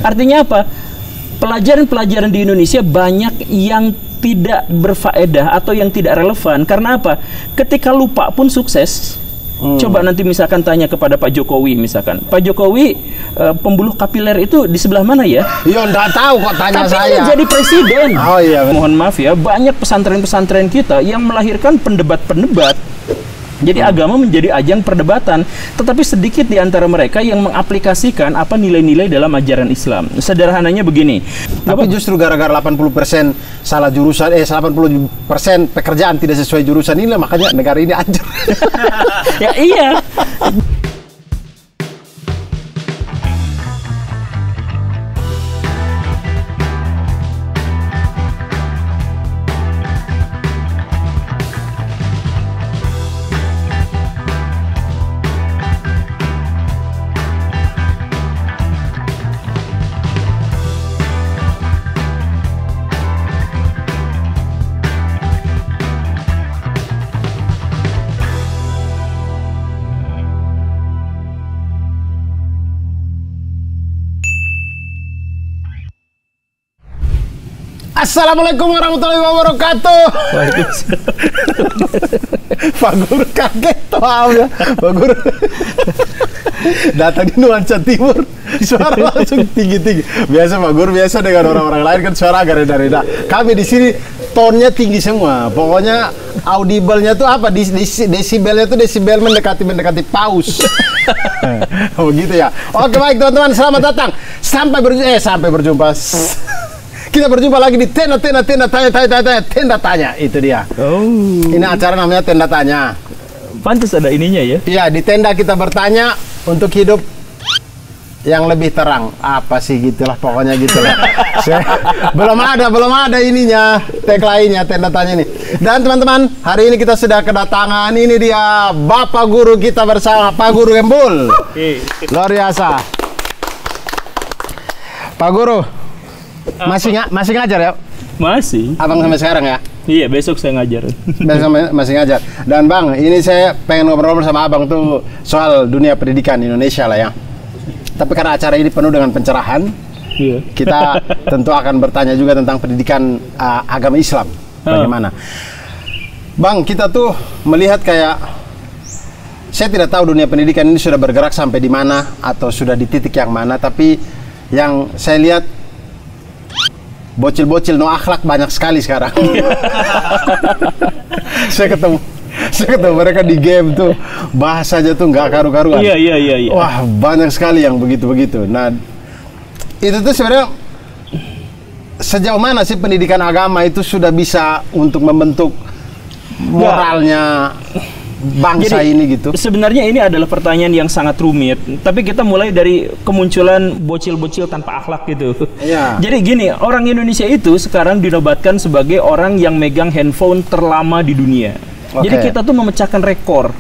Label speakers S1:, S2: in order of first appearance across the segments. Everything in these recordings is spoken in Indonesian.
S1: Artinya apa? Pelajaran-pelajaran di Indonesia banyak yang tidak berfaedah atau yang tidak relevan. Karena apa? Ketika lupa pun sukses. Coba nanti misalkan tanya kepada Pak Jokowi misalkan, Pak Jokowi pembuluh kapiler itu di sebelah mana ya?
S2: Iya, enggak tahu kok tanya
S1: tapi
S2: saya.
S1: Tapi jadi presiden.
S2: Oh iya.
S1: Mohon maaf ya, banyak pesantren-pesantren kita yang melahirkan pendebat-pendebat. Jadi agama menjadi ajang perdebatan, tetapi sedikit di antara mereka yang mengaplikasikan apa nilai-nilai dalam ajaran Islam. Sederhananya begini.
S2: Tapi justru gara-gara 80% salah jurusan, 80% pekerjaan tidak sesuai jurusan ini, makanya negara ini hancur.
S1: Ya iya.
S2: Assalamualaikum warahmatullahi wabarakatuh. Pak Guru kaget toh ya. Pak Guru datang di nuansa timur, suara langsung tinggi-tinggi. Biasa Pak Guru biasa dengan orang-orang lain kan suara agak reda-reda. Kami di sini tonnya tinggi semua. Pokoknya audible-nya tuh apa? Desibelnya tuh desibel mendekati paus. Oh gitu ya. Oke baik teman-teman, selamat datang. Sampai berjumpa. Kita berjumpa lagi di tenda tanya. Itu dia. Oh. Ini acara namanya tenda tanya.
S1: Pantas ada ininya ya?
S2: Iya, di tenda kita bertanya untuk hidup yang lebih terang. Apa sih gitulah, pokoknya gitulah. belum ada ininya, tagline-nya tenda tanya ini. Dan teman-teman, hari ini kita sudah kedatangan, ini dia Bapak Guru kita bersama, Pak Guru Gembul. Luar biasa. Pak Guru, masih ngajar ya?
S1: Masih.
S2: Abang sampai sekarang ya?
S1: Iya, besok saya ngajar.
S2: Masih ngajar. Dan Bang, ini saya pengen ngobrol sama Abang tuh soal dunia pendidikan Indonesia lah ya. Tapi karena acara ini penuh dengan pencerahan, iya, kita tentu akan bertanya juga tentang pendidikan agama Islam. Bagaimana? Bang, kita tuh melihat kayak, saya tidak tahu dunia pendidikan ini sudah bergerak sampai di mana atau sudah di titik yang mana, tapi yang saya lihat bocil-bocil no akhlak banyak sekali sekarang. Saya ketemu mereka di game tuh, bahasanya tuh nggak karu-karuan.
S1: Iya.
S2: Wah, banyak sekali yang begitu-begitu. Nah, itu tuh sebenarnya sejauh mana sih pendidikan agama itu sudah bisa untuk membentuk moralnya bangsa ini gitu?
S1: Sebenarnya ini adalah pertanyaan yang sangat rumit. Tapi kita mulai dari kemunculan bocil-bocil tanpa akhlak gitu.
S2: Iya.
S1: Jadi gini, orang Indonesia itu sekarang dinobatkan sebagai orang yang megang handphone terlama di dunia. Jadi kita tuh memecahkan rekor.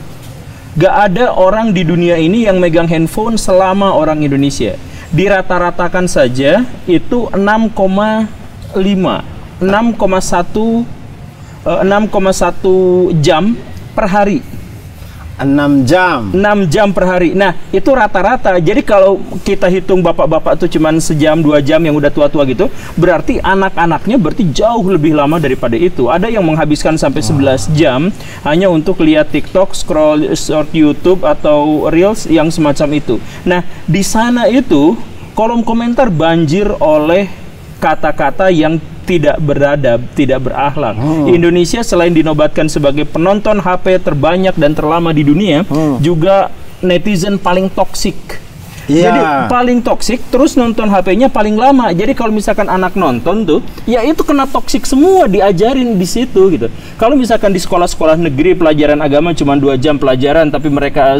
S1: Gak ada orang di dunia ini yang megang handphone selama orang Indonesia. Dirata-ratakan saja itu 6,1 jam per hari.
S2: 6 jam
S1: per hari. Nah, itu rata-rata. Jadi kalau kita hitung bapak-bapak tuh cuman sejam, 2 jam yang udah tua-tua gitu, berarti anak-anaknya berarti jauh lebih lama daripada itu. Ada yang menghabiskan sampai 11 jam hanya untuk lihat TikTok, scroll short YouTube atau Reels yang semacam itu. Nah, di sana itu kolom komentar banjir oleh kata-kata yang tidak beradab, tidak berakhlak. Indonesia selain dinobatkan sebagai penonton HP terbanyak dan terlama di dunia, juga netizen paling toksik. Jadi paling toksik, terus nonton HP-nya paling lama. Jadi kalau misalkan anak nonton tuh, ya itu kena toksik semua, diajarin di situ gitu. Kalau misalkan di sekolah-sekolah negeri pelajaran agama cuma 2 jam pelajaran, tapi mereka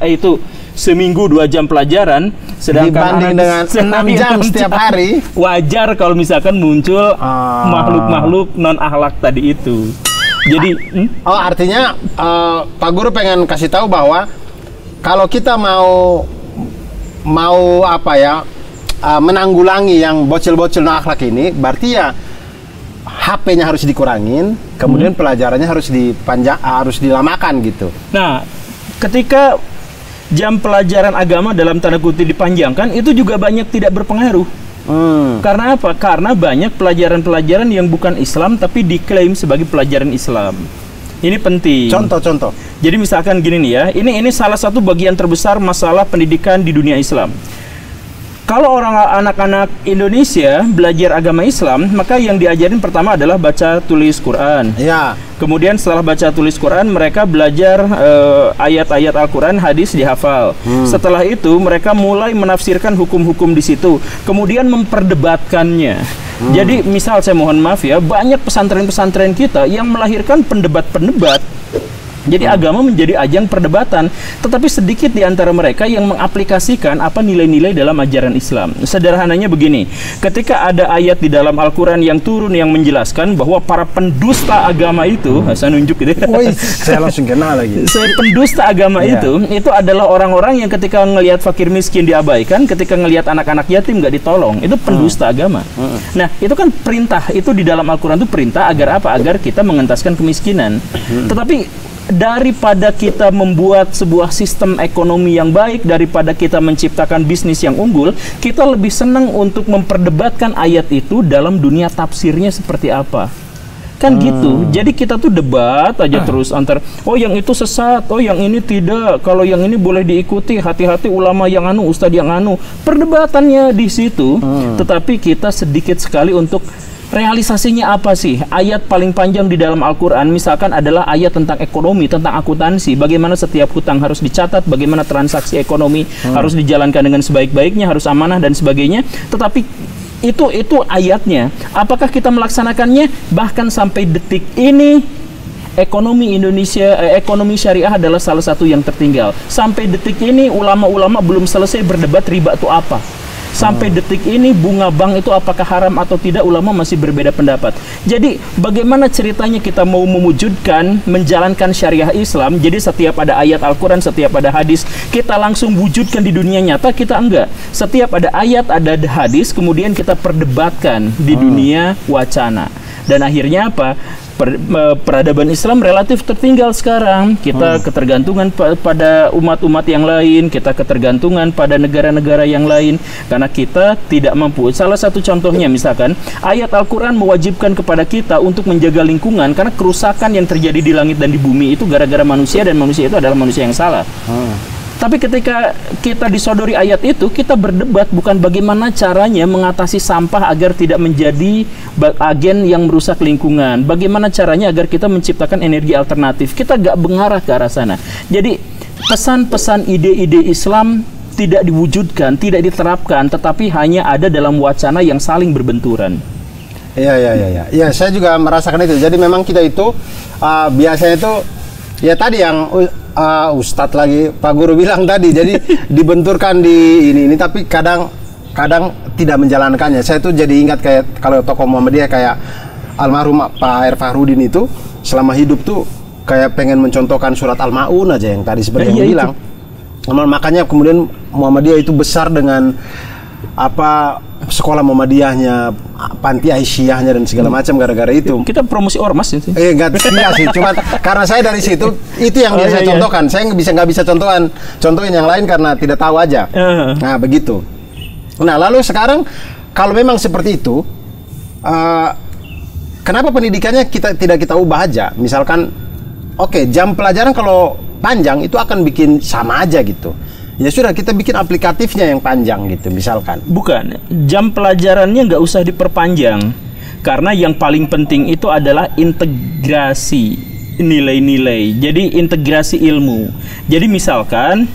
S1: itu seminggu 2 jam pelajaran, sedangkan
S2: dibanding dengan 6 jam setiap hari,
S1: wajar kalau misalkan muncul makhluk-makhluk non akhlak tadi itu. Jadi
S2: artinya Pak Guru pengen kasih tahu bahwa kalau kita mau menanggulangi yang bocil-bocil no akhlak ini, berarti ya HP-nya harus dikurangin, kemudian pelajarannya harus dilamakan gitu.
S1: Nah, ketika jam pelajaran agama dalam tanda kutip dipanjangkan, itu juga banyak tidak berpengaruh. Karena apa? Karena banyak pelajaran-pelajaran yang bukan Islam tapi diklaim sebagai pelajaran Islam. Ini penting.
S2: Contoh-contoh.
S1: Jadi misalkan gini nih ya, ini salah satu bagian terbesar masalah pendidikan di dunia Islam. Kalau anak-anak Indonesia belajar agama Islam, maka yang diajarin pertama adalah baca tulis Quran.
S2: Ya.
S1: Kemudian setelah baca tulis Quran, mereka belajar ayat-ayat Al-Quran, hadis dihafal. Setelah itu mereka mulai menafsirkan hukum-hukum di situ, kemudian memperdebatkannya. Jadi misal saya mohon maaf ya, banyak pesantren-pesantren kita yang melahirkan pendebat-pendebat. Jadi agama menjadi ajang perdebatan, tetapi sedikit di antara mereka yang mengaplikasikan apa nilai-nilai dalam ajaran Islam. Sederhananya begini, ketika ada ayat di dalam Al-Quran yang turun yang menjelaskan bahwa para pendusta agama itu, saya nunjuk gitu.
S2: Woi, saya langsung kenal lagi.
S1: Pendusta agama itu adalah orang-orang yang ketika ngelihat fakir miskin diabaikan, ketika ngelihat anak-anak yatim nggak ditolong, itu pendusta agama. Nah, itu kan perintah, itu di dalam Al-Quran itu perintah agar apa? Agar kita mengentaskan kemiskinan. Tetapi daripada kita membuat sebuah sistem ekonomi yang baik, daripada kita menciptakan bisnis yang unggul, kita lebih senang untuk memperdebatkan ayat itu dalam dunia tafsirnya seperti apa. Kan gitu. Jadi kita tuh debat aja terus antar, oh yang itu sesat, oh yang ini tidak, kalau yang ini boleh diikuti, hati-hati ulama yang anu, ustadz yang anu. Perdebatannya di situ, tetapi kita sedikit sekali untuk realisasinya apa sih? Ayat paling panjang di dalam Al-Quran misalkan adalah ayat tentang ekonomi, tentang akuntansi, bagaimana setiap hutang harus dicatat, bagaimana transaksi ekonomi harus dijalankan dengan sebaik-baiknya, harus amanah dan sebagainya. Tetapi itu ayatnya. Apakah kita melaksanakannya? Bahkan sampai detik ini ekonomi Indonesia, ekonomi syariah adalah salah satu yang tertinggal. Sampai detik ini ulama-ulama belum selesai berdebat riba itu apa. Sampai detik ini bunga bank itu apakah haram atau tidak, ulama masih berbeda pendapat. Jadi bagaimana ceritanya kita mau mewujudkan, menjalankan syariah Islam, jadi setiap ada ayat Al-Quran, setiap ada hadis, kita langsung wujudkan di dunia nyata? Kita enggak. Setiap ada ayat, ada hadis, kemudian kita perdebatkan di dunia wacana. Dan akhirnya apa? Peradaban Islam relatif tertinggal sekarang. Kita ketergantungan pada umat-umat yang lain, kita ketergantungan pada negara-negara yang lain karena kita tidak mampu. Salah satu contohnya misalkan ayat Al-Quran mewajibkan kepada kita untuk menjaga lingkungan karena kerusakan yang terjadi di langit dan di bumi itu gara-gara manusia, dan manusia itu adalah manusia yang salah. Tapi ketika kita disodori ayat itu, kita berdebat bukan bagaimana caranya mengatasi sampah agar tidak menjadi agen yang merusak lingkungan. Bagaimana caranya agar kita menciptakan energi alternatif. Kita gak mengarah ke arah sana. Jadi pesan-pesan ide-ide Islam tidak diwujudkan, tidak diterapkan, tetapi hanya ada dalam wacana yang saling berbenturan.
S2: Iya. Ya, saya juga merasakan itu. Jadi memang kita itu biasanya itu ya tadi yang Ustadz lagi Pak Guru bilang tadi, jadi dibenturkan di ini tapi kadang tidak menjalankannya. Saya tuh jadi ingat kayak kalau tokoh Muhammadiyah kayak almarhum Pak R. Fahrudin itu selama hidup tuh kayak pengen mencontohkan surat Al-Maun aja yang tadi seperti yang bilang. Makanya kemudian Muhammadiyah itu besar dengan apa sekolah Muhammadiyahnya, panti Aisyahnya dan segala macam gara-gara itu.
S1: Kita promosi ormas itu.
S2: Enggak sih, cuma karena saya dari situ itu yang biasa contohkan. Saya nggak bisa contohin yang lain karena tidak tahu aja. Nah, begitu. Nah, lalu sekarang kalau memang seperti itu, kenapa pendidikannya tidak kita ubah aja? Misalkan jam pelajaran kalau panjang itu akan bikin sama aja gitu. Ya sudah, kita bikin aplikatifnya yang panjang gitu misalkan.
S1: Bukan, jam pelajarannya nggak usah diperpanjang. Karena yang paling penting itu adalah integrasi nilai-nilai. Jadi integrasi ilmu. Jadi misalkan,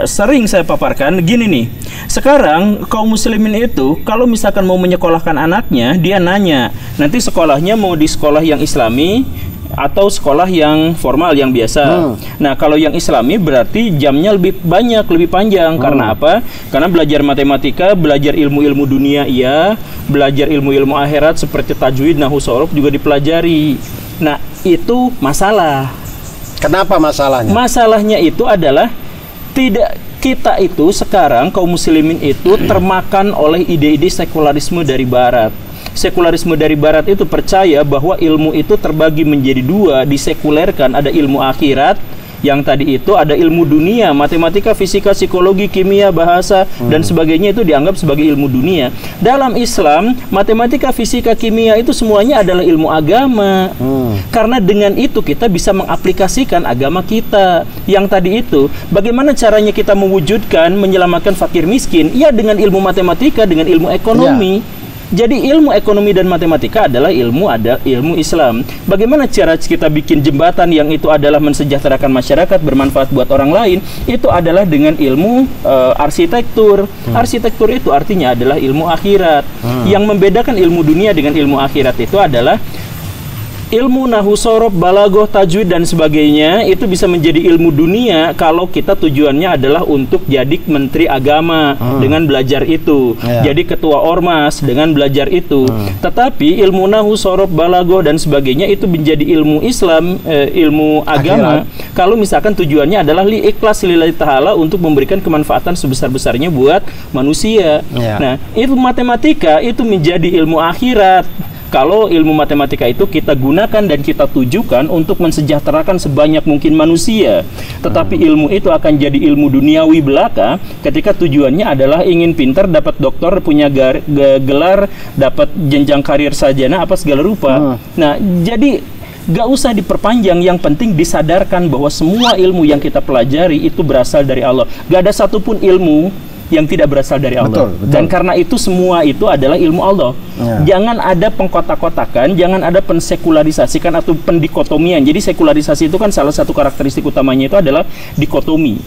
S1: sering saya paparkan gini nih. Sekarang kaum muslimin itu kalau misalkan mau menyekolahkan anaknya, dia nanya, nanti sekolahnya mau di sekolah yang Islami atau sekolah yang formal yang biasa. Nah, kalau yang Islami berarti jamnya lebih banyak, lebih panjang. Karena apa? Karena belajar matematika, belajar ilmu-ilmu dunia iya, belajar ilmu-ilmu akhirat seperti tajwid, nahwu, shorof juga dipelajari. Nah, itu masalah.
S2: Kenapa masalahnya?
S1: Masalahnya itu adalah tidak, kita itu sekarang kaum muslimin itu termakan oleh ide-ide sekularisme dari barat. Sekularisme dari barat itu percaya bahwa ilmu itu terbagi menjadi dua, disekulerkan, ada ilmu akhirat Yang tadi itu ada ilmu dunia, matematika, fisika, psikologi, kimia, bahasa dan sebagainya itu dianggap sebagai ilmu dunia. Dalam Islam, matematika, fisika, kimia itu semuanya adalah ilmu agama. Karena dengan itu kita bisa mengaplikasikan agama kita. Yang tadi itu, bagaimana caranya kita mewujudkan menyelamatkan fakir miskin? Ya dengan ilmu matematika, dengan ilmu ekonomi. Jadi ilmu ekonomi dan matematika adalah ilmu Islam. Bagaimana cara kita bikin jembatan yang itu adalah mensejahterakan masyarakat, bermanfaat buat orang lain? Itu adalah dengan ilmu arsitektur. Arsitektur itu artinya adalah ilmu akhirat. Yang membedakan ilmu dunia dengan ilmu akhirat itu adalah ilmu nahwu, sorof, balaghah, tajwid dan sebagainya itu bisa menjadi ilmu dunia kalau kita tujuannya adalah untuk jadi menteri agama dengan belajar itu, jadi ketua ormas dengan belajar itu. Tetapi ilmu nahwu, sorof, balaghah dan sebagainya itu menjadi ilmu Islam, ilmu agama kalau misalkan tujuannya adalah ikhlas lillahi ta'ala untuk memberikan kemanfaatan sebesar-besarnya buat manusia. Nah, itu matematika itu menjadi ilmu akhirat. Kalau ilmu matematika itu kita gunakan dan kita tujukan untuk mensejahterakan sebanyak mungkin manusia. Tetapi ilmu itu akan jadi ilmu duniawi belaka ketika tujuannya adalah ingin pintar, dapat doktor, punya gelar, dapat jenjang karir sarjana apa segala rupa. Nah, jadi gak usah diperpanjang, yang penting disadarkan bahwa semua ilmu yang kita pelajari itu berasal dari Allah. Gak ada satupun ilmu yang tidak berasal dari Allah. Betul. Dan karena itu semua itu adalah ilmu Allah. Jangan ada pengkotak-kotakan, jangan ada pensekularisasikan atau pendikotomian. Jadi sekularisasi itu kan salah satu karakteristik utamanya itu adalah dikotomi.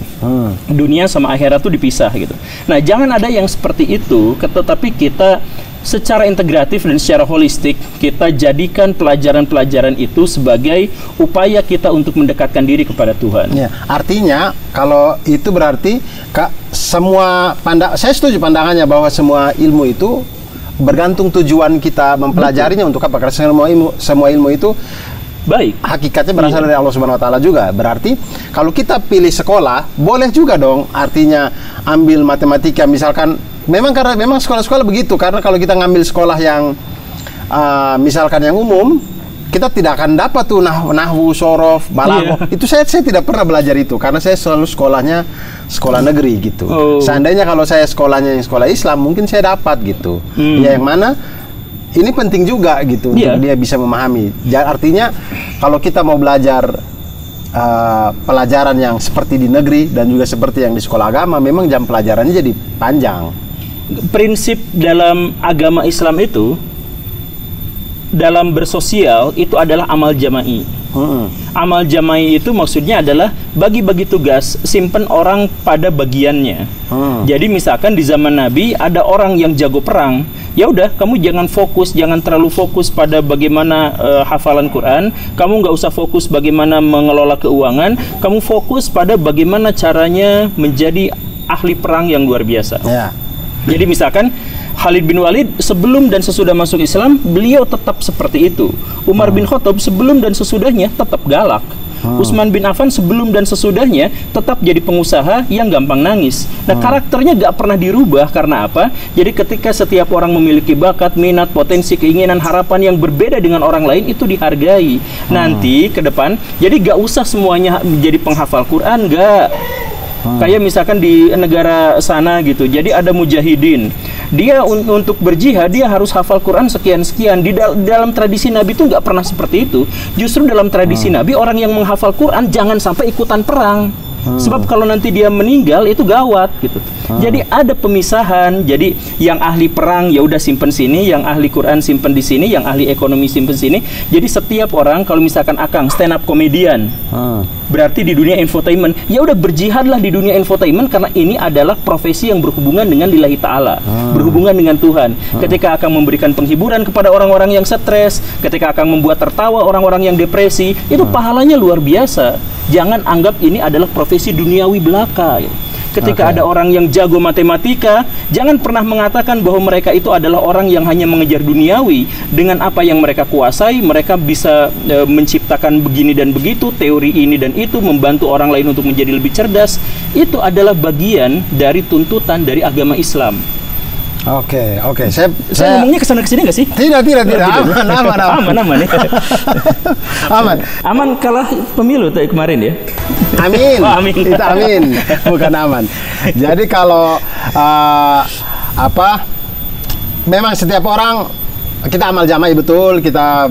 S1: Dunia sama akhirat itu dipisah gitu. Nah, jangan ada yang seperti itu, tetapi kita secara integratif dan secara holistik kita jadikan pelajaran-pelajaran itu sebagai upaya kita untuk mendekatkan diri kepada Tuhan.
S2: Artinya kalau itu berarti saya setuju pandangannya bahwa semua ilmu itu bergantung tujuan kita mempelajarinya untuk apa? Karena semua ilmu itu baik hakikatnya berasal dari Allah Subhanahu wa taala juga. Berarti kalau kita pilih sekolah, boleh juga dong artinya ambil matematika misalkan. Memang sekolah-sekolah begitu, karena kalau kita ngambil sekolah yang misalkan yang umum, kita tidak akan dapat tuh nahwu, sorof, balaghah. Itu saya tidak pernah belajar itu karena saya selalu sekolahnya sekolah negeri gitu. Seandainya kalau saya sekolahnya yang sekolah Islam, mungkin saya dapat gitu. Ya yang mana ini penting juga gitu untuk dia bisa memahami. Artinya kalau kita mau belajar pelajaran yang seperti di negeri dan juga seperti yang di sekolah agama, memang jam pelajarannya jadi panjang.
S1: Prinsip dalam agama Islam itu dalam bersosial itu adalah amal jama'i. Amal jama'i itu maksudnya adalah bagi-bagi tugas, simpen orang pada bagiannya. Jadi misalkan di zaman Nabi ada orang yang jago perang, ya udah kamu jangan terlalu fokus pada bagaimana hafalan Quran, kamu nggak usah fokus bagaimana mengelola keuangan, kamu fokus pada bagaimana caranya menjadi ahli perang yang luar biasa. Jadi misalkan Khalid bin Walid sebelum dan sesudah masuk Islam, beliau tetap seperti itu. Umar bin Khattab sebelum dan sesudahnya tetap galak. Utsman bin Affan sebelum dan sesudahnya tetap jadi pengusaha yang gampang nangis. Nah, karakternya gak pernah dirubah karena apa? Jadi ketika setiap orang memiliki bakat, minat, potensi, keinginan, harapan yang berbeda dengan orang lain, itu dihargai. Nanti ke depan, jadi gak usah semuanya menjadi penghafal Quran, gak. Kayak misalkan di negara sana gitu, jadi ada mujahidin, dia untuk berjihad dia harus hafal Quran sekian-sekian. Di dalam tradisi Nabi itu nggak pernah seperti itu. Justru dalam tradisi Nabi, orang yang menghafal Quran jangan sampai ikutan perang. Sebab kalau nanti dia meninggal itu gawat gitu. Jadi ada pemisahan. Jadi yang ahli perang ya udah simpen sini, yang ahli Quran simpen di sini, yang ahli ekonomi simpen sini. Jadi setiap orang kalau misalkan Akang stand up komedian, berarti di dunia infotainment, ya udah berjihadlah di dunia infotainment karena ini adalah profesi yang berhubungan dengan lillahi ta'ala, berhubungan dengan Tuhan. Ketika Akang memberikan penghiburan kepada orang-orang yang stres, ketika Akang membuat tertawa orang-orang yang depresi, itu pahalanya luar biasa. Jangan anggap ini adalah profesi duniawi belaka. Ketika ada orang yang jago matematika, jangan pernah mengatakan bahwa mereka itu adalah orang yang hanya mengejar duniawi. Dengan apa yang mereka kuasai, mereka bisa menciptakan begini dan begitu, teori ini dan itu, membantu orang lain untuk menjadi lebih cerdas. Itu adalah bagian dari tuntutan dari agama Islam.
S2: Oke.
S1: Saya ngomongnya kesana kesini nggak sih?
S2: Tidak.
S1: Aman ya.
S2: Aman.
S1: Aman kalah pemilu tadi kemarin ya.
S2: Amin.
S1: Oh, amin.
S2: Itu amin, bukan aman. Jadi kalau memang setiap orang kita amal jamaah betul, kita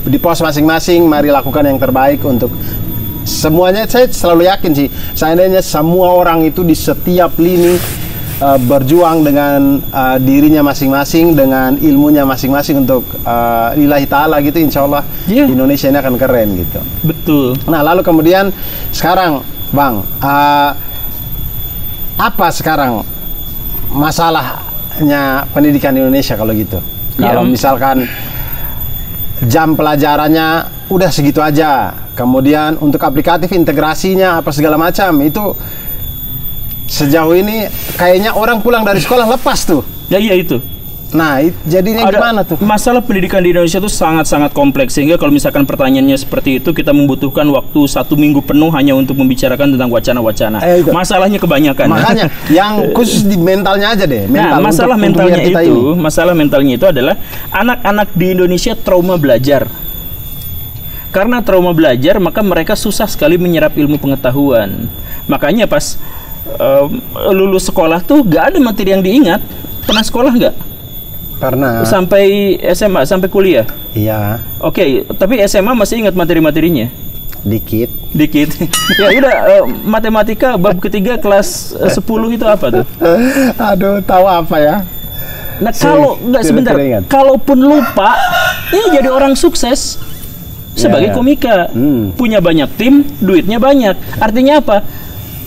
S2: di pos masing-masing, mari lakukan yang terbaik untuk semuanya. Saya selalu yakin sih, seandainya semua orang itu di setiap lini berjuang dengan dirinya masing-masing, dengan ilmunya masing-masing untuk lillahi ta'ala gitu, insya Allah Indonesia ini akan keren gitu.
S1: Betul.
S2: Nah lalu kemudian sekarang Bang, apa sekarang masalahnya pendidikan Indonesia kalau gitu? Kalau misalkan jam pelajarannya udah segitu aja, kemudian untuk aplikatif integrasinya apa segala macam itu sejauh ini kayaknya orang pulang dari sekolah lepas tuh.
S1: Ya iya itu.
S2: Nah, jadinya gimana tuh?
S1: Masalah pendidikan di Indonesia itu sangat-sangat kompleks, sehingga kalau misalkan pertanyaannya seperti itu, kita membutuhkan waktu 1 minggu penuh hanya untuk membicarakan tentang wacana-wacana. Masalahnya kebanyakan.
S2: Makanya, yang khusus di mentalnya aja deh.
S1: Masalah mentalnya itu adalah anak-anak di Indonesia trauma belajar. Karena trauma belajar, maka mereka susah sekali menyerap ilmu pengetahuan. Makanya pas lulus sekolah tuh gak ada materi yang diingat. Pernah sekolah nggak?
S2: Pernah.
S1: Sampai SMA, sampai kuliah?
S2: Iya.
S1: Oke, tapi SMA masih ingat materi-materinya?
S2: Dikit. Ya udah, matematika bab ketiga kelas 10 itu apa tuh? Aduh, tahu apa ya?
S1: Nah, kalau nggak sebentar, kalaupun lupa, ini jadi orang sukses sebagai komika. Punya banyak tim, duitnya banyak. Artinya apa?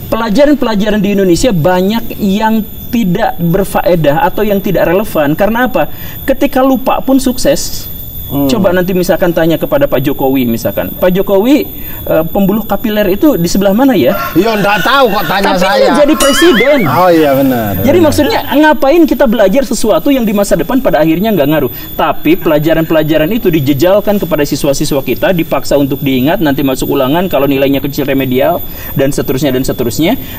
S1: Pelajaran-pelajaran di Indonesia banyak yang tidak berfaedah atau yang tidak relevan. Karena apa? Ketika lupa pun sukses. Coba nanti misalkan tanya kepada Pak Jokowi misalkan. Pak Jokowi, pembuluh kapiler itu di sebelah mana ya?
S2: Iya, enggak tahu kok tanya
S1: tapi
S2: saya.
S1: Tapi jadi presiden.
S2: Oh iya benar.
S1: Jadi maksudnya ngapain kita belajar sesuatu yang di masa depan pada akhirnya nggak ngaruh. Tapi pelajaran-pelajaran itu dijejalkan kepada siswa-siswa kita, dipaksa untuk diingat, nanti masuk ulangan kalau nilainya kecil remedial dan seterusnya,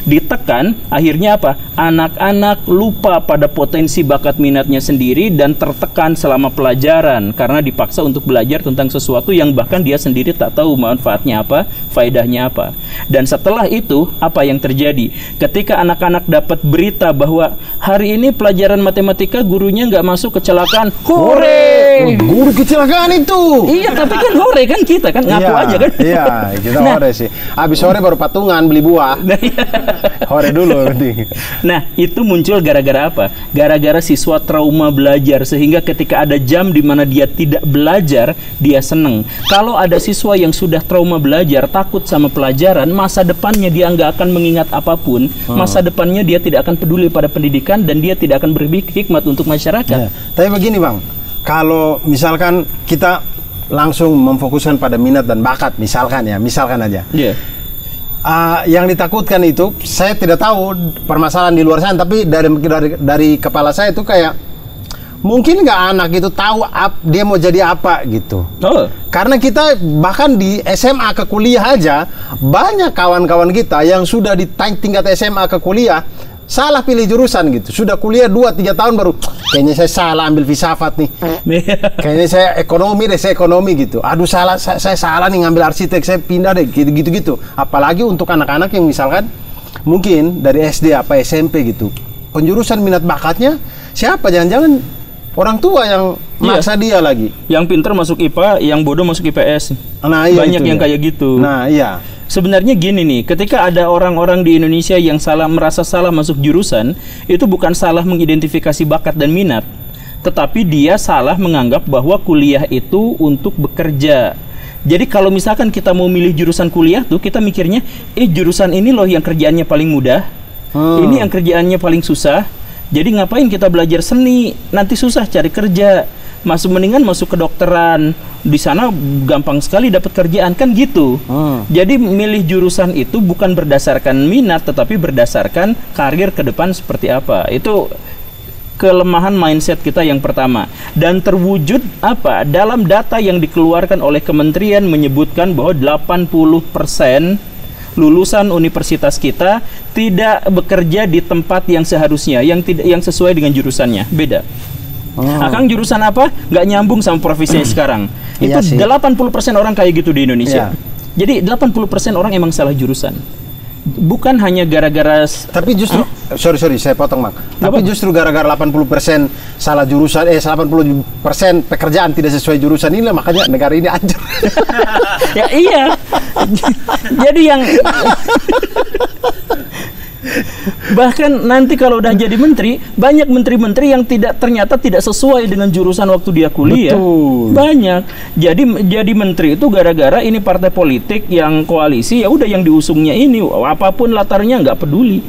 S1: ditekan, akhirnya apa? Anak-anak lupa pada potensi bakat minatnya sendiri dan tertekan selama pelajaran karena dipaksa untuk belajar tentang sesuatu yang bahkan dia sendiri tak tahu manfaatnya apa, faedahnya apa. Dan setelah itu, apa yang terjadi? Ketika anak-anak dapat berita bahwa hari ini pelajaran matematika gurunya nggak masuk, kecelakaan, hore!
S2: Guru kecelakaan itu!
S1: Iya, tapi kan hore kan kita kan, ngaku aja kan?
S2: Iya, kita hore sih. Habis hore baru patungan beli buah. Hore dulu.
S1: Nah, itu muncul gara-gara apa? Gara-gara siswa trauma belajar, sehingga ketika ada jam di mana dia tidak belajar, dia seneng. Kalau ada siswa yang sudah trauma belajar, takut sama pelajaran, masa depannya dia nggak akan mengingat apapun, masa depannya dia tidak akan peduli pada pendidikan, dan dia tidak akan berhikmat untuk masyarakat.
S2: Tapi begini Bang, kalau misalkan kita langsung memfokuskan pada minat dan bakat, misalkan aja. Yang ditakutkan itu, saya tidak tahu permasalahan di luar sana, tapi dari kepala saya itu kayak mungkin nggak anak itu tahu dia mau jadi apa gitu. Karena kita bahkan di SMA ke kuliah aja banyak kawan-kawan kita yang sudah di tingkat SMA ke kuliah salah pilih jurusan gitu. Sudah kuliah 2-3 tahun baru kayaknya saya salah ambil filsafat nih. Kayaknya saya ekonomi gitu. Aduh saya salah nih ngambil arsitek, saya pindah deh gitu. Apalagi untuk anak-anak yang misalkan mungkin dari SD apa SMP gitu. Penjurusan minat bakatnya siapa? Jangan-jangan orang tua yang maksa dia lagi. Yang pinter masuk IPA, yang bodoh masuk IPS. Nah, iya, banyak yang kayak gitu. Nah, iya.
S1: Sebenarnya gini nih, ketika ada orang-orang di Indonesia yang merasa salah masuk jurusan, itu bukan salah mengidentifikasi bakat dan minat, tetapi dia salah menganggap bahwa kuliah itu untuk bekerja. Jadi kalau misalkan kita mau milih jurusan kuliah tuh, kita mikirnya, jurusan ini loh yang kerjaannya paling mudah, ini yang kerjaannya paling susah. Jadi ngapain kita belajar seni? Nanti susah cari kerja. Mendingan masuk kedokteran. Di sana gampang sekali dapat kerjaan kan gitu. Jadi milih jurusan itu bukan berdasarkan minat, tetapi berdasarkan karir ke depan seperti apa. Itu kelemahan mindset kita yang pertama. Dan terwujud apa? Dalam data yang dikeluarkan oleh kementerian menyebutkan bahwa 80% lulusan universitas kita tidak bekerja di tempat yang seharusnya, yang sesuai dengan jurusannya, beda. Akang jurusan apa? Nggak nyambung sama profesinya sekarang. Itu 80% orang kayak gitu di Indonesia. Jadi 80% orang emang salah jurusan. Bukan hanya gara-gara...
S2: Tapi justru, sorry, saya potong, Bang. Tapi justru gara-gara 80% salah jurusan, 80% pekerjaan tidak sesuai jurusan inilah makanya negara ini hancur.
S1: Ya iya. Jadi yang... Bahkan nanti kalau udah jadi menteri, banyak menteri-menteri yang ternyata tidak sesuai dengan jurusan waktu dia kuliah.
S2: Betul.
S1: Banyak. Jadi menteri itu gara-gara ini partai politik yang koalisi, ya udah yang diusungnya ini, apapun latarnya nggak peduli.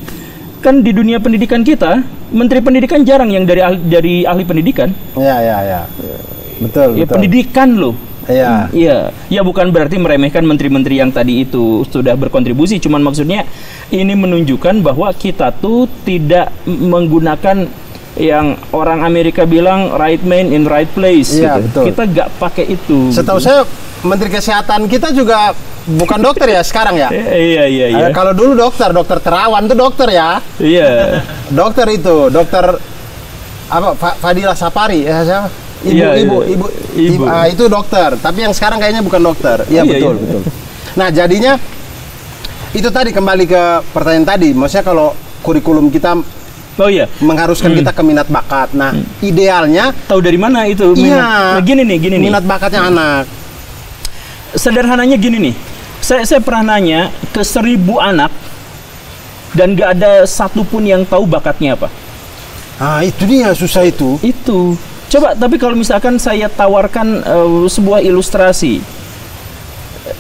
S1: Kan di dunia pendidikan kita, menteri pendidikan jarang yang dari ahli pendidikan.
S2: Ya. Betul.
S1: Pendidikan loh.
S2: Iya.
S1: Ya bukan berarti meremehkan menteri-menteri yang tadi itu sudah berkontribusi, cuman maksudnya ini menunjukkan bahwa kita tuh tidak menggunakan yang orang Amerika bilang right man in right place.
S2: Iya,
S1: gitu.
S2: betul.
S1: Kita nggak pakai itu.
S2: Setahu saya Menteri Kesehatan kita juga bukan dokter ya sekarang ya.
S1: Iya.
S2: Kalau dulu dokter Terawan tuh dokter ya.
S1: Iya.
S2: Dokter apa Fadila Sapari siapa? Ibu. Itu dokter, tapi yang sekarang kayaknya bukan dokter. Iya, betul. Nah, jadinya itu tadi kembali ke pertanyaan tadi. Maksudnya kalau kurikulum kita mengharuskan kita ke minat bakat. Nah, idealnya
S1: tahu dari mana itu?
S2: Iya.
S1: Nah, gini nih.
S2: Minat bakatnya anak.
S1: Sederhananya gini nih. Saya pernah nanya ke 1000 anak dan gak ada satupun yang tahu bakatnya apa.
S2: Ah, itu dia susah itu.
S1: Itu. Coba, tapi kalau misalkan saya tawarkan sebuah ilustrasi,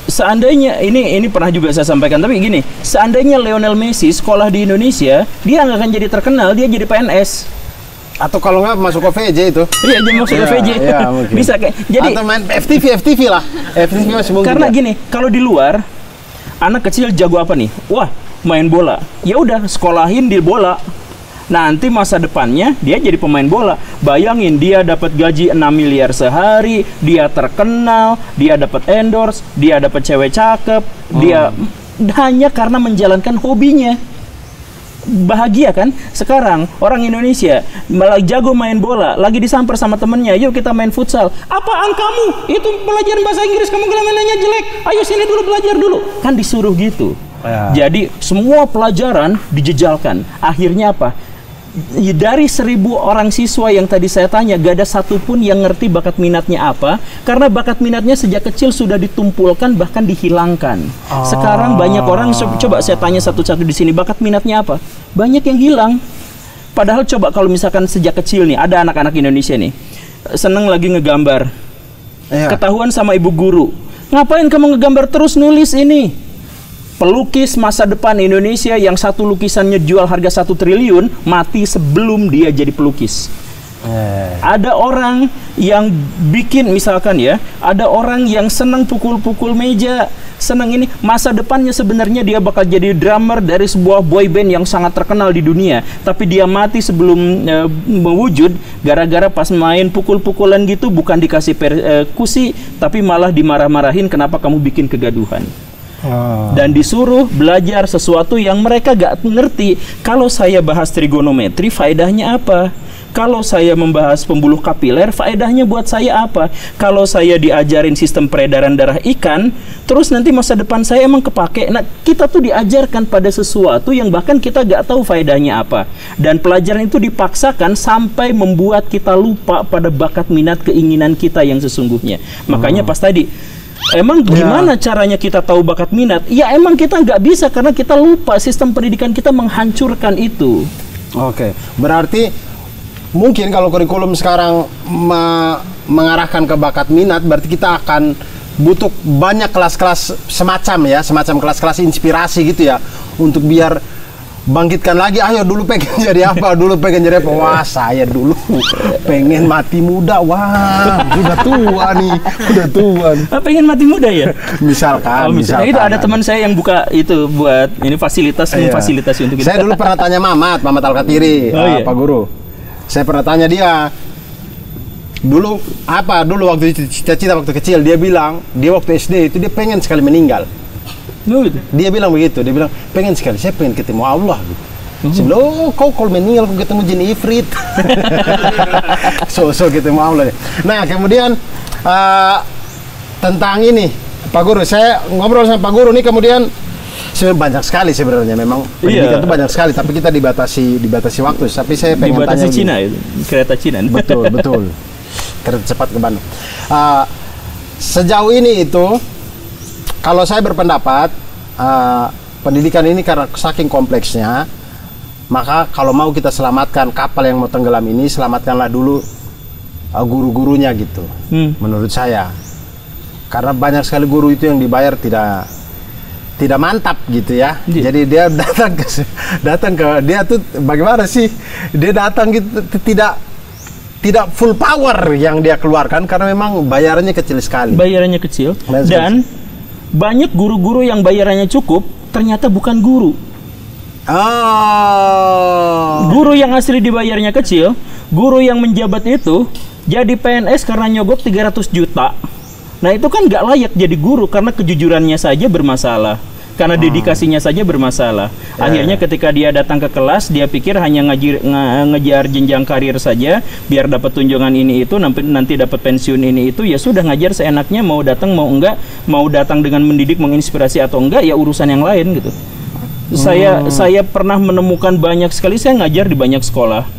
S1: seandainya ini pernah juga saya sampaikan, tapi gini, seandainya Lionel Messi sekolah di Indonesia, dia nggak akan jadi terkenal, dia jadi PNS.
S2: Atau kalau nggak masuk ke VJ itu?
S1: Iya, jadi masuk ke VJ.
S2: Iya,
S1: bisa kayak. Jadi
S2: atau main FTV lah. FTV masih mungkin.
S1: Karena gini, kalau di luar anak kecil jago apa nih? Wah, main bola. Ya udah, sekolahin di bola. Nanti masa depannya dia jadi pemain bola. Bayangin, dia dapat gaji 6 miliar sehari, dia terkenal, dia dapat endorse, dia dapat cewek cakep, dia hanya karena menjalankan hobinya. Bahagia kan? Sekarang orang Indonesia malah jago main bola, lagi disamper sama temennya, yuk kita main futsal. Apaan kamu? Itu pelajaran bahasa Inggris, kamu mainnya jelek. Ayo sini dulu belajar dulu. Kan disuruh gitu. Jadi semua pelajaran dijejalkan. Akhirnya apa? Dari 1000 orang siswa yang tadi saya tanya, gak ada satupun yang ngerti bakat minatnya apa, karena bakat minatnya sejak kecil sudah ditumpulkan bahkan dihilangkan. Sekarang banyak orang, coba saya tanya satu-satu di sini, bakat minatnya apa? Banyak yang hilang. Padahal coba kalau misalkan sejak kecil nih, ada anak-anak Indonesia nih, seneng lagi ngegambar, ketahuan sama ibu guru, ngapain kamu ngegambar terus, nulis ini? Pelukis masa depan Indonesia yang satu lukisannya jual harga 1 triliun mati sebelum dia jadi pelukis. Ada orang yang bikin, misalkan ya, ada orang yang senang pukul-pukul meja, senang ini, masa depannya sebenarnya dia bakal jadi drummer dari sebuah boy band yang sangat terkenal di dunia, tapi dia mati sebelum mewujud gara-gara pas main pukul-pukulan gitu bukan dikasih persekusi, tapi malah dimarah-marahin kenapa kamu bikin kegaduhan. Dan disuruh belajar sesuatu yang mereka gak ngerti. Kalau saya bahas trigonometri, faedahnya apa? Kalau saya membahas pembuluh kapiler, faedahnya buat saya apa? Kalau saya diajarin sistem peredaran darah ikan, terus nanti masa depan saya emang kepake. Nah, kita tuh diajarkan pada sesuatu yang bahkan kita gak tahu faedahnya apa. Dan pelajaran itu dipaksakan sampai membuat kita lupa pada bakat minat keinginan kita yang sesungguhnya. Makanya pas tadi, emang gimana caranya kita tahu bakat minat? Ya emang kita nggak bisa karena kita lupa, sistem pendidikan kita menghancurkan itu.
S2: Oke, berarti mungkin kalau kurikulum sekarang mengarahkan ke bakat minat, berarti kita akan butuh banyak kelas-kelas semacam kelas-kelas inspirasi gitu ya, untuk biar bangkitkan lagi. Ayo dulu pengen jadi apa, wah saya dulu pengen mati muda, wah udah tua nih,
S1: pengen mati muda ya,
S2: misalkan.
S1: Itu ada teman saya yang buka itu buat ini memfasilitasi untuk kita.
S2: Saya dulu pernah tanya Mamat Al-Katiri, Pak Guru, saya pernah tanya dia dulu waktu cita-cita waktu kecil, dia bilang dia waktu SD itu dia pengen sekali meninggal.
S1: Gitu.
S2: Dia bilang begitu, dia bilang pengen sekali, saya pengen ketemu Allah gitu. Saya bilang, oh kau kalau meninggal kau ketemu jin ifrit. so ketemu Allah. Nah kemudian tentang ini Pak Guru, saya ngobrol sama Pak Guru nih kemudian sebenarnya banyak sekali sebenarnya memang pendidikan itu banyak sekali, tapi kita dibatasi waktu. Tapi saya pengen
S1: dibatasi
S2: tanya
S1: Cina itu, kereta Cina.
S2: Betul. Kereta cepat ke Bandung. Sejauh ini itu, kalau saya berpendapat pendidikan ini karena saking kompleksnya, maka kalau mau kita selamatkan kapal yang mau tenggelam ini, selamatkanlah dulu guru-gurunya gitu. Menurut saya, karena banyak sekali guru itu yang dibayar tidak mantap gitu ya. Jadi dia datang ke dia tuh bagaimana sih? Dia datang gitu tidak full power yang dia keluarkan karena memang bayarannya kecil sekali.
S1: Bayarannya kecil. Dan banyak guru-guru yang bayarannya cukup ternyata bukan guru. Guru yang asli dibayarnya kecil, guru yang menjabat itu jadi PNS karena nyogok 300 juta. Nah itu kan nggak layak jadi guru karena kejujurannya saja bermasalah, karena dedikasinya saja bermasalah. Akhirnya ketika dia datang ke kelas, dia pikir hanya ngejar jenjang karir saja, biar dapat tunjangan ini itu, nanti dapat pensiun ini itu, ya sudah ngajar seenaknya, mau datang mau enggak, mau datang dengan mendidik, menginspirasi atau enggak, ya urusan yang lain gitu. Saya pernah menemukan banyak sekali, saya ngajar di banyak sekolah.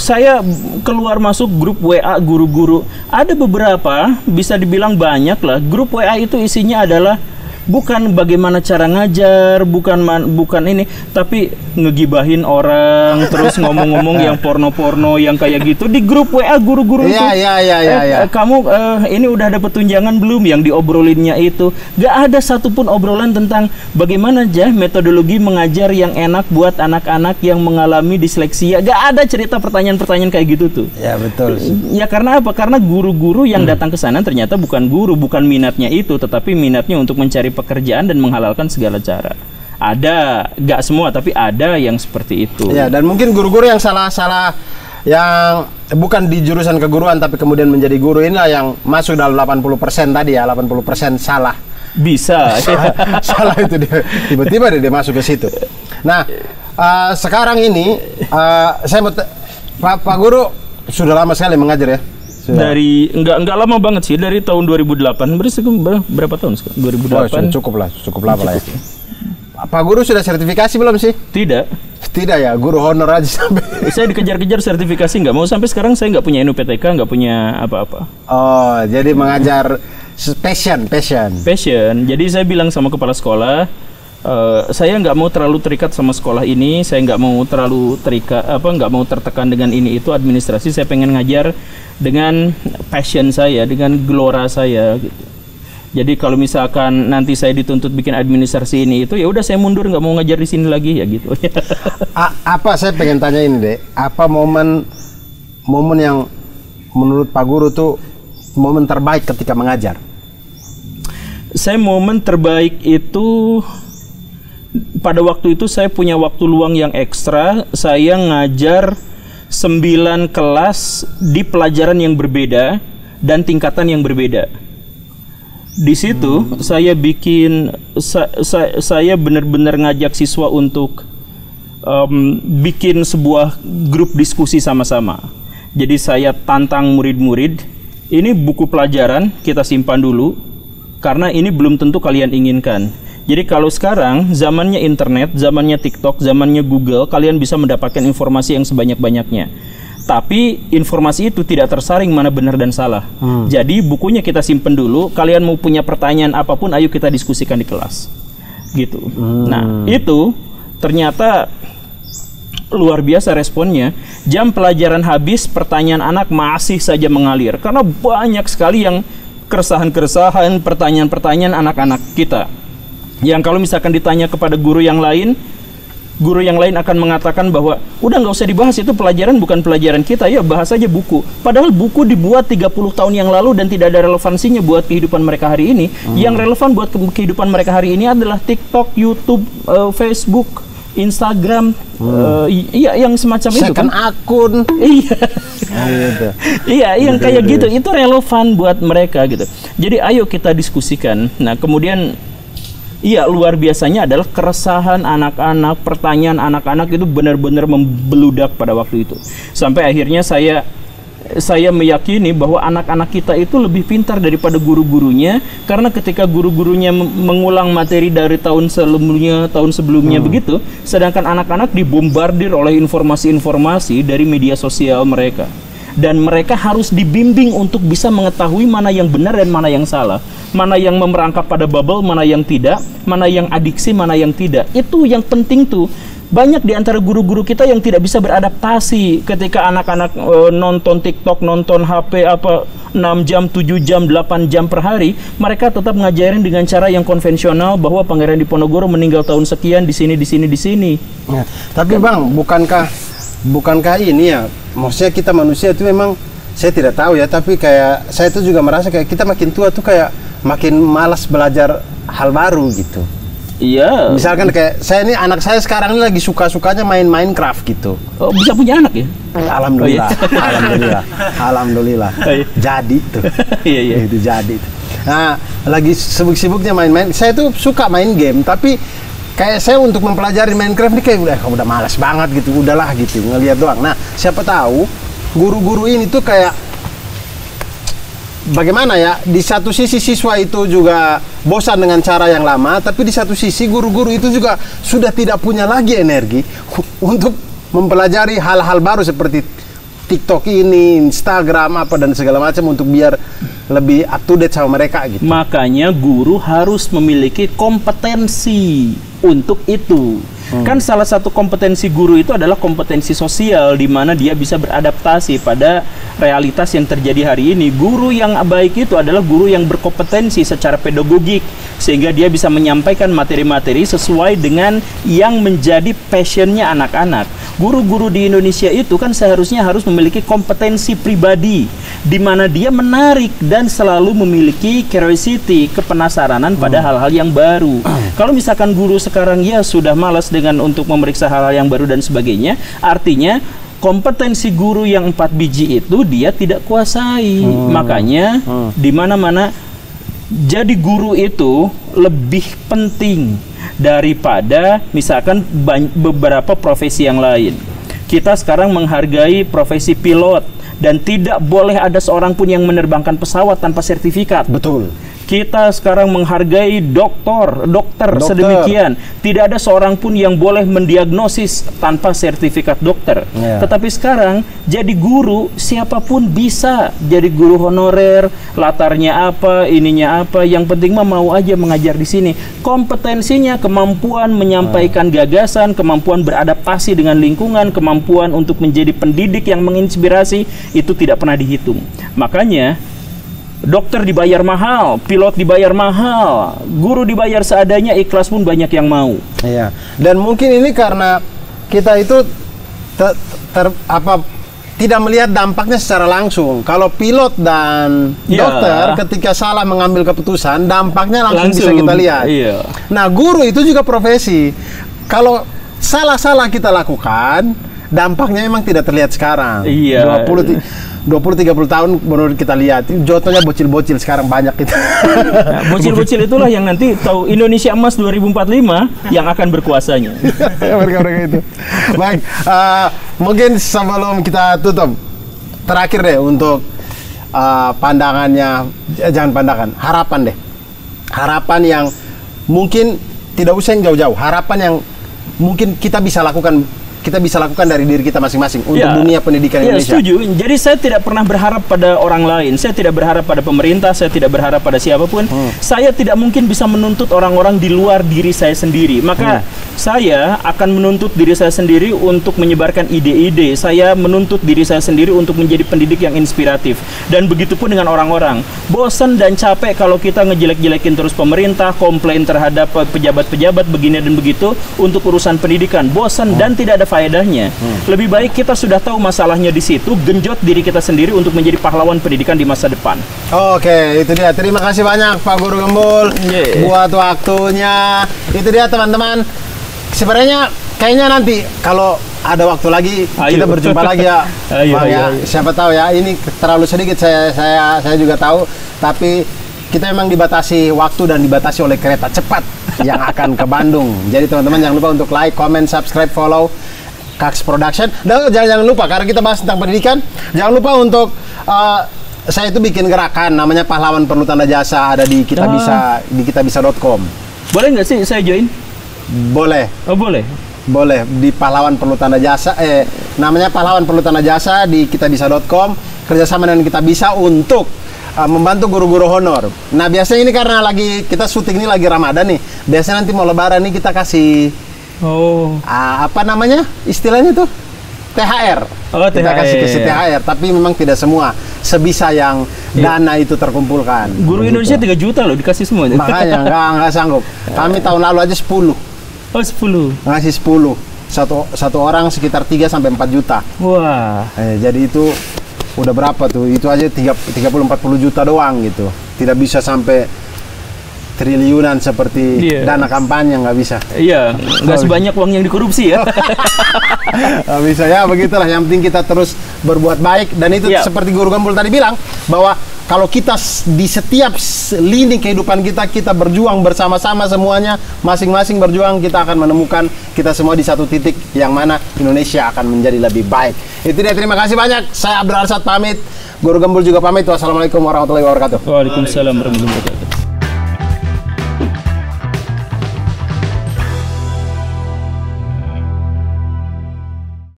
S1: Saya keluar masuk grup WA guru-guru. Ada beberapa, bisa dibilang banyak lah. Grup WA itu isinya adalah bukan bagaimana cara ngajar, bukan ini, tapi ngegibahin orang, terus ngomong-ngomong yang porno-porno, yang kayak gitu di grup WA guru-guru itu. Kamu ini udah dapat tunjangan belum? Yang diobrolinnya itu gak ada satupun obrolan tentang bagaimana aja metodologi mengajar yang enak buat anak-anak yang mengalami disleksia. Gak ada cerita pertanyaan-pertanyaan kayak gitu tuh. Ya betul. Ya karena apa? Karena guru-guru yang datang ke sana ternyata bukan guru, bukan minatnya itu, tetapi minatnya untuk mencari pekerjaan dan menghalalkan segala cara. Ada, nggak semua, tapi ada yang seperti itu. Ya, dan mungkin guru-guru yang salah-salah, yang bukan di jurusan keguruan tapi kemudian menjadi guru, inilah yang masuk dalam 80% tadi ya, 80% salah. Bisa. Salah itu dia. Tiba-tiba dia masuk ke situ. Nah, sekarang ini saya mau Pak Guru sudah lama sekali mengajar ya? Sudah. Dari enggak lama banget sih, dari tahun 2008. Berapa tahun sekarang? 2008. Cukup lama lah ya. Pak Guru sudah sertifikasi belum sih? Tidak ya, guru honor aja sampai. Saya dikejar-kejar sertifikasi, nggak mau. Sampai sekarang saya nggak punya NUPTK, nggak punya apa-apa. Oh, jadi mengajar passion. Jadi saya bilang sama kepala sekolah, saya nggak mau terlalu terikat sama sekolah ini, saya nggak mau terlalu nggak mau tertekan dengan ini itu administrasi. Saya pengen ngajar dengan passion saya, dengan gelora saya gitu. Jadi kalau misalkan nanti saya dituntut bikin administrasi ini itu, ya udah saya mundur, nggak mau ngajar di sini lagi ya gitu. Apa saya pengen tanya ini deh, apa momen yang menurut Pak Guru tuh momen terbaik ketika mengajar? Momen terbaik itu pada waktu itu saya punya waktu luang yang ekstra, saya ngajar 9 kelas di pelajaran yang berbeda dan tingkatan yang berbeda. Di situ saya benar-benar ngajak siswa untuk bikin sebuah grup diskusi sama-sama. Jadi saya tantang murid-murid, ini buku pelajaran kita simpan dulu karena ini belum tentu kalian inginkan. Jadi kalau sekarang zamannya internet, zamannya TikTok, zamannya Google, kalian bisa mendapatkan informasi yang sebanyak-banyaknya. Tapi informasi itu tidak tersaring mana benar dan salah. Jadi bukunya kita simpen dulu, kalian mau punya pertanyaan apapun, ayo kita diskusikan di kelas. Gitu. Nah, itu ternyata luar biasa responnya. Jam pelajaran habis, pertanyaan anak masih saja mengalir. Karena banyak sekali yang keresahan-keresahan, pertanyaan-pertanyaan anak-anak kita. Yang kalau misalkan ditanya kepada guru yang lain akan mengatakan bahwa udah nggak usah dibahas, itu pelajaran bukan pelajaran kita, ya bahas aja buku. Padahal buku dibuat 30 tahun yang lalu dan tidak ada relevansinya buat kehidupan mereka hari ini. Yang relevan buat kehidupan mereka hari ini adalah TikTok, YouTube, Facebook, Instagram, iya yang semacam itu kan. Akun. Iya, yang kayak gitu, itu relevan buat mereka gitu. Jadi ayo kita diskusikan. Nah kemudian Iya, luar biasanya adalah keresahan anak-anak, pertanyaan anak-anak itu benar-benar membeludak pada waktu itu. Sampai akhirnya saya meyakini bahwa anak-anak kita itu lebih pintar daripada guru-gurunya, karena ketika guru-gurunya mengulang materi dari tahun sebelumnya begitu, sedangkan anak-anak dibombardir oleh informasi-informasi dari media sosial mereka. Dan mereka harus dibimbing untuk bisa mengetahui mana yang benar dan mana yang salah, mana yang memerangkap pada bubble, mana yang tidak, mana yang adiksi, mana yang tidak. Itu yang penting tuh. Banyak di antara guru-guru kita yang tidak bisa beradaptasi ketika anak-anak nonton TikTok, nonton HP 6 jam, 7 jam, 8 jam per hari. Mereka tetap ngajarin dengan cara yang konvensional bahwa Pangeran Diponegoro meninggal tahun sekian di sini.
S2: Ya, tapi Bang, bukankah ini ya, maksudnya kita manusia itu memang, saya tidak tahu ya, tapi kayak saya itu juga merasa kayak kita makin tua tuh kayak makin malas belajar hal baru gitu.
S1: Iya.
S2: Misalkan kayak anak saya sekarang ini lagi suka-sukanya main Minecraft gitu.
S1: Oh, bisa punya anak ya?
S2: Alhamdulillah.
S1: Oh, iya.
S2: Alhamdulillah.
S1: Oh, iya.
S2: Jadi tuh.
S1: Iya.
S2: Itu jadi tuh. Nah, lagi sibuk-sibuknya main-main. Saya tuh suka main game, tapi kayak saya untuk mempelajari Minecraft ini kayak udah malas banget gitu, udahlah gitu, ngelihat doang. Nah, siapa tahu guru-guru ini tuh kayak bagaimana ya, di satu sisi siswa itu juga bosan dengan cara yang lama, tapi di satu sisi guru-guru itu juga sudah tidak punya lagi energi untuk mempelajari hal-hal baru seperti TikTok ini, Instagram apa dan segala macam untuk biar lebih up to date sama mereka gitu.
S1: Makanya guru harus memiliki kompetensi untuk itu. Kan salah satu kompetensi guru itu adalah kompetensi sosial, di mana dia bisa beradaptasi pada realitas yang terjadi hari ini. Guru yang baik itu adalah guru yang berkompetensi secara pedagogik, sehingga dia bisa menyampaikan materi-materi sesuai dengan yang menjadi passionnya anak-anak. Guru-guru di Indonesia itu kan seharusnya harus memiliki kompetensi pribadi, di mana dia menarik dan selalu memiliki curiosity, kepenasaranan pada hal-hal yang baru. Kalau misalkan guru sekarang ya sudah malas dengan untuk memeriksa hal-hal yang baru dan sebagainya, artinya kompetensi guru yang 4 biji itu dia tidak kuasai. Makanya di mana-mana jadi guru itu lebih penting daripada misalkan beberapa profesi yang lain. Kita sekarang menghargai profesi pilot, dan tidak boleh ada seorang pun yang menerbangkan pesawat tanpa sertifikat.
S2: Betul.
S1: Kita sekarang menghargai dokter sedemikian. Tidak ada seorang pun yang boleh mendiagnosis tanpa sertifikat dokter. Tetapi sekarang jadi guru, siapapun bisa jadi guru honorer, latarnya apa, ininya apa, yang penting mah mau aja mengajar di sini. Kompetensinya, kemampuan menyampaikan gagasan, kemampuan beradaptasi dengan lingkungan, kemampuan untuk menjadi pendidik yang menginspirasi, itu tidak pernah dihitung. Makanya dokter dibayar mahal, pilot dibayar mahal, guru dibayar seadanya, ikhlas pun banyak yang mau.
S2: Iya. Dan mungkin ini karena kita itu tidak melihat dampaknya secara langsung. Kalau pilot dan dokter ketika salah mengambil keputusan, dampaknya langsung bisa kita lihat. Iya. Nah, guru itu juga profesi. Kalau salah-salah kita lakukan, dampaknya memang tidak terlihat sekarang.
S1: Iya.
S2: 20-30 tahun menurut kita lihat, jotonya bocil-bocil sekarang banyak gitu.
S1: Nah, bocil-bocil itulah yang nanti tahu Indonesia Emas 2045 yang akan berkuasanya.
S2: Mereka itu. Baik, mungkin sebelum kita tutup, terakhir deh untuk pandangannya, jangan pandangan, harapan deh. Harapan yang mungkin tidak usah yang jauh-jauh, harapan yang mungkin kita bisa lakukan dari diri kita masing-masing untuk dunia pendidikan Indonesia.
S1: Setuju. Jadi saya tidak pernah berharap pada orang lain. Saya tidak berharap pada pemerintah. Saya tidak berharap pada siapapun. Saya tidak mungkin bisa menuntut orang-orang di luar diri saya sendiri. Maka saya akan menuntut diri saya sendiri untuk menyebarkan ide-ide. Saya menuntut diri saya sendiri untuk menjadi pendidik yang inspiratif. Dan begitu pun dengan orang-orang. Bosan dan capek kalau kita ngejelek-jelekin terus pemerintah, komplain terhadap pejabat-pejabat begini dan begitu untuk urusan pendidikan. Bosan dan tidak ada faedahnya. Lebih baik kita sudah tahu masalahnya di situ, genjot diri kita sendiri untuk menjadi pahlawan pendidikan di masa depan.
S2: Oke, itu dia. Terima kasih banyak Pak Guru Gembul buat waktunya. Itu dia teman-teman. Sebenarnya kayaknya nanti kalau ada waktu lagi kita berjumpa lagi ya.
S1: Ayo.
S2: Siapa tahu ya, ini terlalu sedikit saya juga tahu, tapi kita memang dibatasi waktu dan dibatasi oleh kereta cepat yang akan ke Bandung. Jadi teman-teman jangan lupa untuk like, comment, subscribe, follow Kax Production. Dan jangan lupa, karena kita bahas tentang pendidikan, jangan lupa untuk saya itu bikin gerakan namanya Pahlawan Perlu Tanda Jasa, ada di kitabisa.com.
S1: Boleh nggak sih saya join?
S2: Boleh.
S1: Oh boleh.
S2: Boleh, di Pahlawan Perlu Tanda Jasa, namanya Pahlawan Perlu Tanda Jasa di kitabisa.com, kerjasama dengan Kitabisa untuk membantu guru-guru honor. Nah biasanya ini karena kita syuting ini lagi Ramadan nih, biasanya nanti mau Lebaran nih kita kasih apa namanya istilahnya tuh THR.
S1: Oh,
S2: kita kasih THR, tapi memang tidak semua, sebisa yang dana itu terkumpulkan.
S1: Guru Indonesia 3 juta loh dikasih semua.
S2: Makanya nggak sanggup. Kami tahun lalu aja 10.
S1: Oh 10.
S2: Ngasih 10. Satu orang sekitar 3 sampai 4 juta.
S1: Wah.
S2: Jadi itu udah berapa tuh? Itu aja 30-40 juta doang gitu. Tidak bisa sampai triliunan seperti dana kampanye, nggak bisa. Iya,
S1: nggak sebanyak uang yang dikorupsi ya.
S2: Nggak bisa ya, begitulah. Yang penting kita terus berbuat baik. Dan itu seperti Guru Gembul tadi bilang, bahwa kalau kita di setiap lini kehidupan kita berjuang bersama-sama semuanya, masing-masing berjuang, kita akan menemukan kita semua di satu titik yang mana Indonesia akan menjadi lebih baik. Itu dia, terima kasih banyak. Saya Abdul Arsad pamit, Guru Gembul juga pamit. Wassalamualaikum warahmatullahi wabarakatuh.
S1: Waalaikumsalam warahmatullahi wabarakatuh.